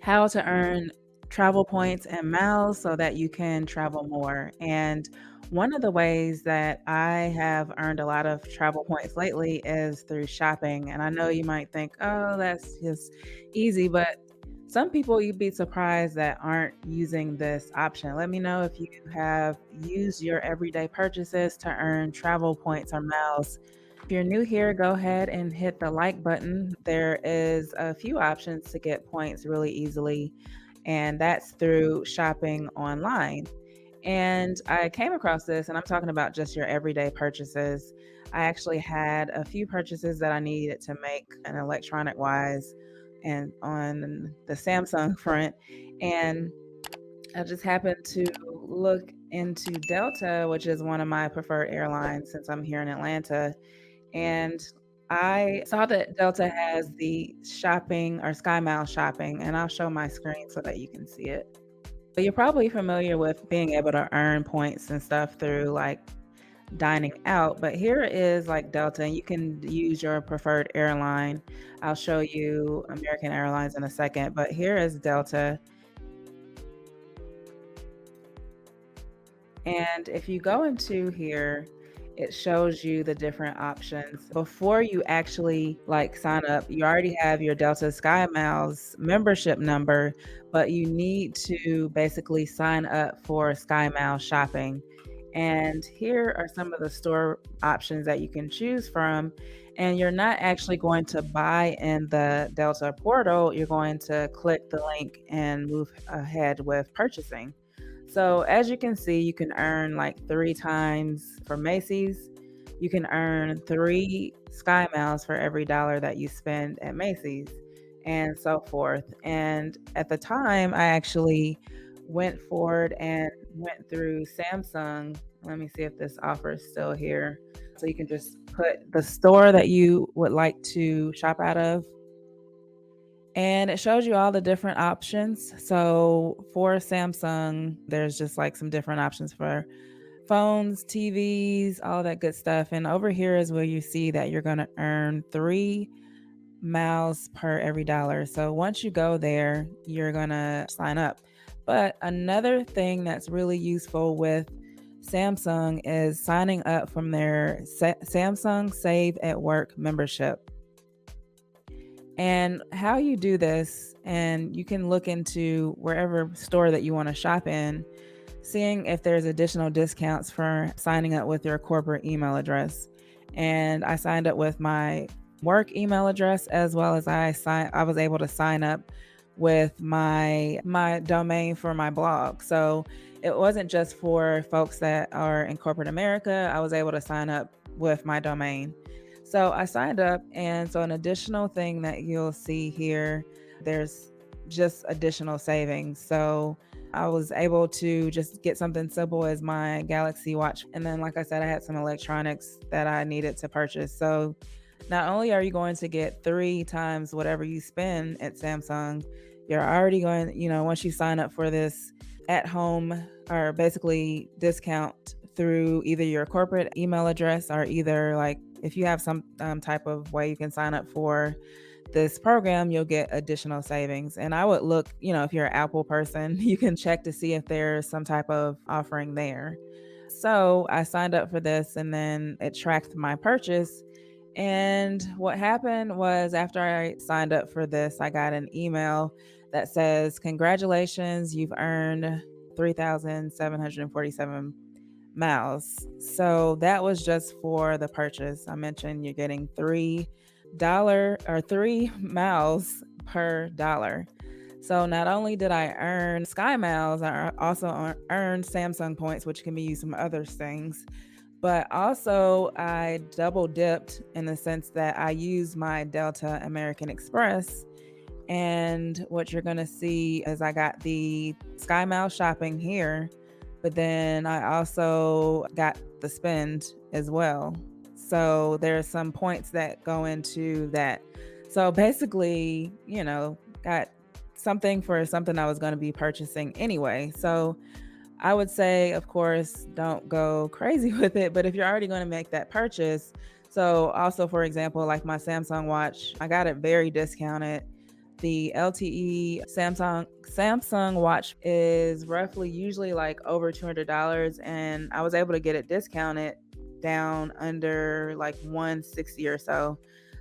how to earn travel points and miles so that you can travel more. And one of the ways that I have earned a lot of travel points lately is through shopping. And I know you might think, oh, that's just easy, but some people you'd be surprised that aren't using this option. Let me know if you have used your everyday purchases to earn travel points or miles. If you're new here, go ahead and hit the like button. There is a few options to get points really easily, and that's through shopping online. And I came across this, and I'm talking about just your everyday purchases. I actually had a few purchases that I needed to make an electronic wise and on the Samsung front. And I just happened to look into Delta, which is one of my preferred airlines since I'm here in Atlanta. And I saw that Delta has the shopping or SkyMiles shopping, and I'll show my screen so that you can see it. But you're probably familiar with being able to earn points and stuff through like dining out, but here is like Delta, and you can use your preferred airline. I'll show you American Airlines in a second, but here is Delta. And if you go into here, it shows you the different options. Before you actually like sign up, you already have your Delta Sky Miles membership number, but you need to basically sign up for Sky Miles shopping. And here are some of the store options that you can choose from. And you're not actually going to buy in the Delta portal. You're going to click the link and move ahead with purchasing. So as you can see, you can earn like 3 times for Macy's. You can earn 3 SkyMiles for every dollar that you spend at Macy's, and so forth. And at the time, I actually went forward and went through Samsung. Let me see if this offer is still here. So you can just put the store that you would like to shop out of, and it shows you all the different options. So for Samsung, there's just like some different options for phones, TVs, all that good stuff. And over here is where you see that you're going to earn 3 miles per every dollar. So once you go there, you're going to sign up. But another thing that's really useful with Samsung is signing up from their Samsung Save at Work membership. And how you do this, and you can look into wherever store that you want to shop in, seeing if there's additional discounts for signing up with your corporate email address. And I signed up with my work email address, as well as I was able to sign up with my domain for my blog. So it wasn't just for folks that are in corporate America. I was able to sign up with my domain. So I signed up, and so an additional thing that you'll see here, there's just additional savings. So I was able to just get something simple as my Galaxy Watch. And then, like I said, I had some electronics that I needed to purchase. So not only are you going to get 3 times whatever you spend at Samsung, you're already going, once you sign up for this at home or basically discount through either your corporate email address, or either like if you have some type of way you can sign up for this program, you'll get additional savings. And I would look, if you're an Apple person, you can check to see if there's some type of offering there. So I signed up for this, and then it tracked my purchase. And what happened was, after I signed up for this, I got an email that says, "Congratulations, you've earned 3,747 miles." So that was just for the purchase. I mentioned you're getting $3 per dollar. So not only did I earn Sky Miles, I also earned Samsung points, which can be used for other things. But also, I double dipped in the sense that I used my Delta American Express. And what you're going to see is I got the Sky Miles shopping here, but then I also got the spend as well. So there's some points that go into that. So basically, got something for something I was going to be purchasing anyway. So I would say, of course, don't go crazy with it. But if you're already going to make that purchase, so also, for example, like my Samsung watch, I got it very discounted. The LTE Samsung watch is roughly usually like over $200, and I was able to get it discounted down under like 160 or so.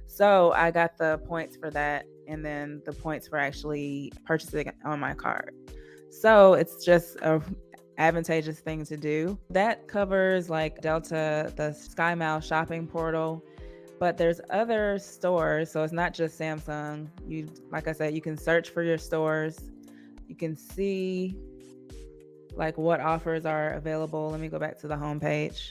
So I got the points for that, and then the points for actually purchasing on my card. So it's just a advantageous thing to do. That covers like Delta, the SkyMiles shopping portal, but there's other stores, so it's not just Samsung. You, like I said, you can search for your stores. You can see like what offers are available. Let me go back to the homepage.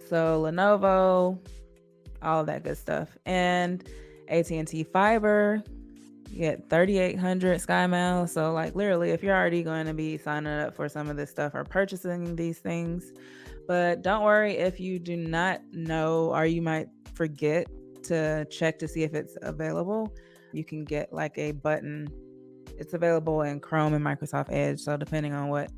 So Lenovo, all of that good stuff, and AT&T Fiber. You get 3,800 SkyMiles. So like literally, if you're already going to be signing up for some of this stuff or purchasing these things, but don't worry if you do not know, or you might forget to check to see if it's available. You can get like a button. It's available in Chrome and Microsoft Edge. So depending on what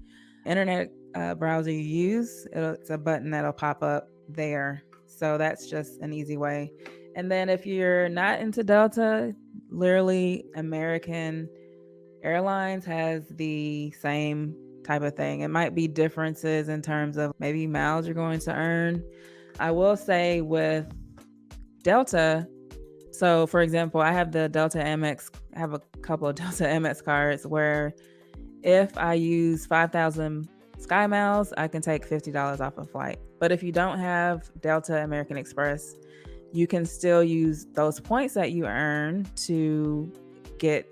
internet browser you use, it's a button that'll pop up there. So that's just an easy way. And then if you're not into Delta, literally American Airlines has the same type of thing. It might be differences in terms of maybe miles you're going to earn. I will say with Delta, so for example, I have the Delta Amex, I have a couple of Delta Amex cards where if I use 5,000 SkyMiles, I can take $50 off a flight. But if you don't have Delta American Express, you can still use those points that you earn to get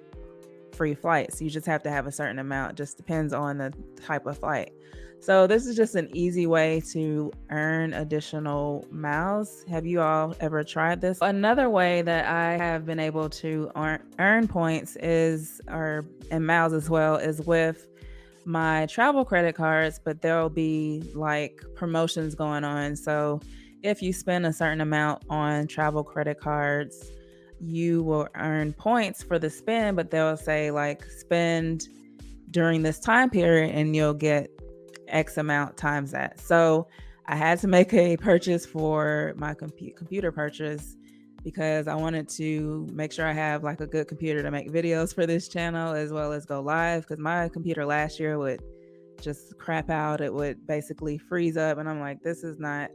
free flights. You just have to have a certain amount. Just depends on the type of flight. So this is just an easy way to earn additional miles. Have you all ever tried this? Another way that I have been able to earn points and miles as well is with my travel credit cards, but there'll be like promotions going on. So if you spend a certain amount on travel credit cards, you will earn points for the spend, but they'll say like spend during this time period and you'll get X amount times that. So I had to make a purchase for my computer purchase because I wanted to make sure I have like a good computer to make videos for this channel as well as go live, because my computer last year would just crap out. It would basically freeze up, and I'm like, this is not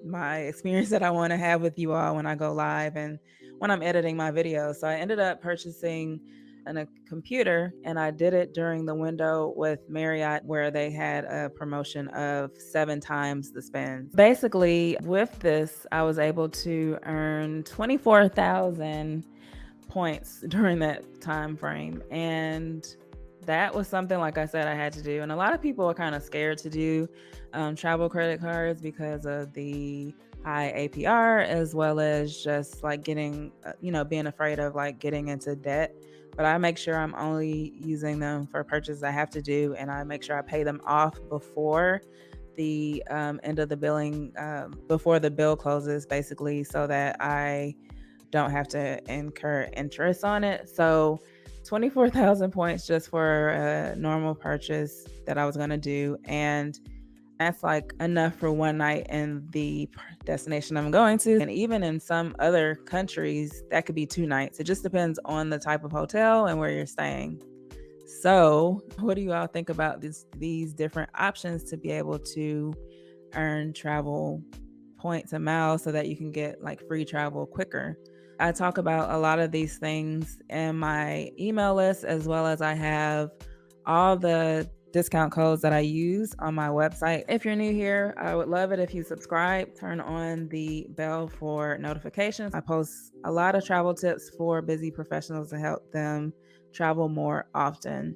my experience that I want to have with you all when I go live and when I'm editing my videos. So I ended up purchasing a computer, and I did it during the window with Marriott where they had a promotion of 7 times the spend. Basically, with this, I was able to earn 24,000 points during that time frame, and that was something, like I said, I had to do. And a lot of people are kind of scared to do travel credit cards because of the high APR, as well as just like getting, being afraid of like getting into debt. But I make sure I'm only using them for purchases I have to do, and I make sure I pay them off before the end of the billing, before the bill closes, basically, so that I don't have to incur interest on it. So 24,000 points just for a normal purchase that I was going to do. And that's like enough for one night in the destination I'm going to. And even in some other countries, that could be 2 nights. It just depends on the type of hotel and where you're staying. So what do you all think about these different options to be able to earn travel points and miles so that you can get like free travel quicker? I talk about a lot of these things in my email list, as well as I have all the discount codes that I use on my website. If you're new here, I would love it if you subscribe, turn on the bell for notifications. I post a lot of travel tips for busy professionals to help them travel more often.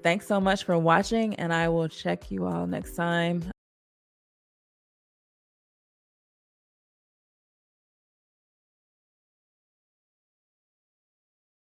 Thanks so much for watching, and I will check you all next time.